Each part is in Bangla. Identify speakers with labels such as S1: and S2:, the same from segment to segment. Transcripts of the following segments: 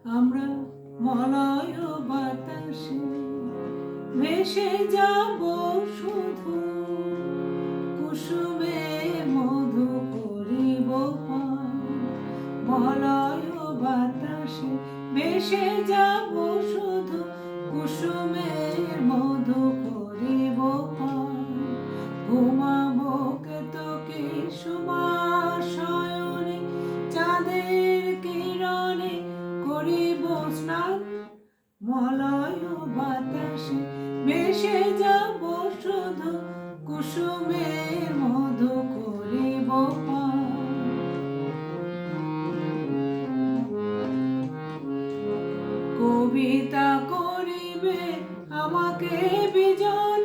S1: আমরা মলয় বাতাসে ভেসে যাব শুধু, কুসুমে মধু করিব পান। মলয় বাতাসে ভেসে যাব শুধু, কুসুমের মধু করিব পান। ঘুমাবো কেতকী সুমাশয়নে, চাঁদের কিরণে করিব স্নান। মলয় বাতাসে ভেসে যাব শুধু, কুসুমের মধু করিব পান। কবিতা করিবে আমাকে বিজন,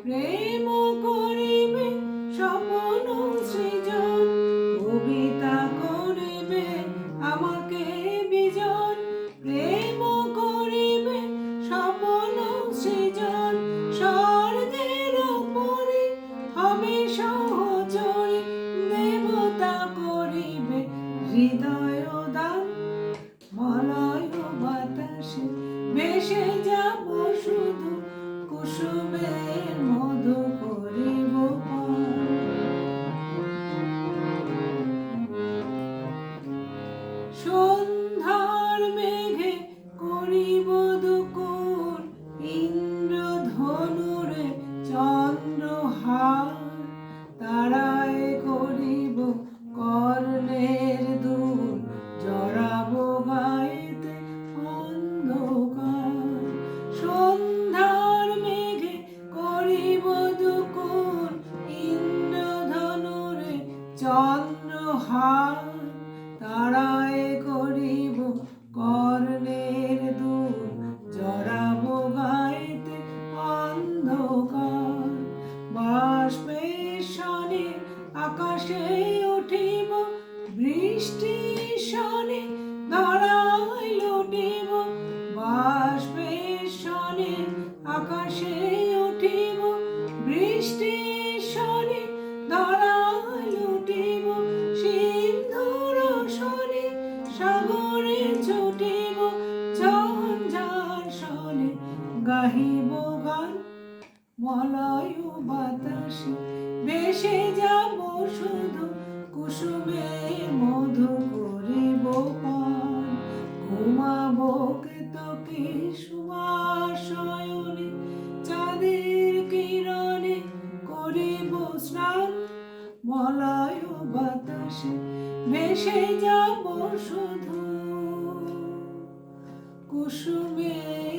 S1: প্রেম করিবে স্বপ্ন সৃজন। কবিতা করিবে আমাকে বিজন, প্রেম করিবে স্বপ্ন সৃজন। স্বর্গের উপরে হবে সহচরী, দেবতা করিবে হৃদয় দান। মলয় বাতাসে ভেসে যাব শুধু, কুসুমের মধু করিব পান। সন্ধ্যার মেঘে করিব দুকুর, ইন্দ্রধনুরে চন্দ্রহার। তারায় করিব কর্ণের দুল, জড়াবো গায়েতে অন্ধকার। সন্ধ্যার মেঘে করিব দুকুর, ইন্দ্রধনুরে চন্দ্রহার। তারায় করিব কর্ণের দুল, জড়াবো গায়েতে অন্ধকার। বাষ্পের সনে আকাশে উঠিব, বৃষ্টির সনে ধরায় লুটিব। বাষ্পের সনে আকাশে উঠিব, বৃষ্টির সনে ধরায় লুটিব। সিন্ধুর সনে সাগরে ছুটিব, ঝঞ্ঝার সনে গাহিব গান। মলয় বাতাসে ভেসে যাব শুধু, কুসুমের মধু করিব পান। ঘুমাবো কেতকী সুমাশয়নে, চাঁদের কিরণে করিব স্নান। মলয় বাতাসে ভেসে যাব শুধু, কুসুমের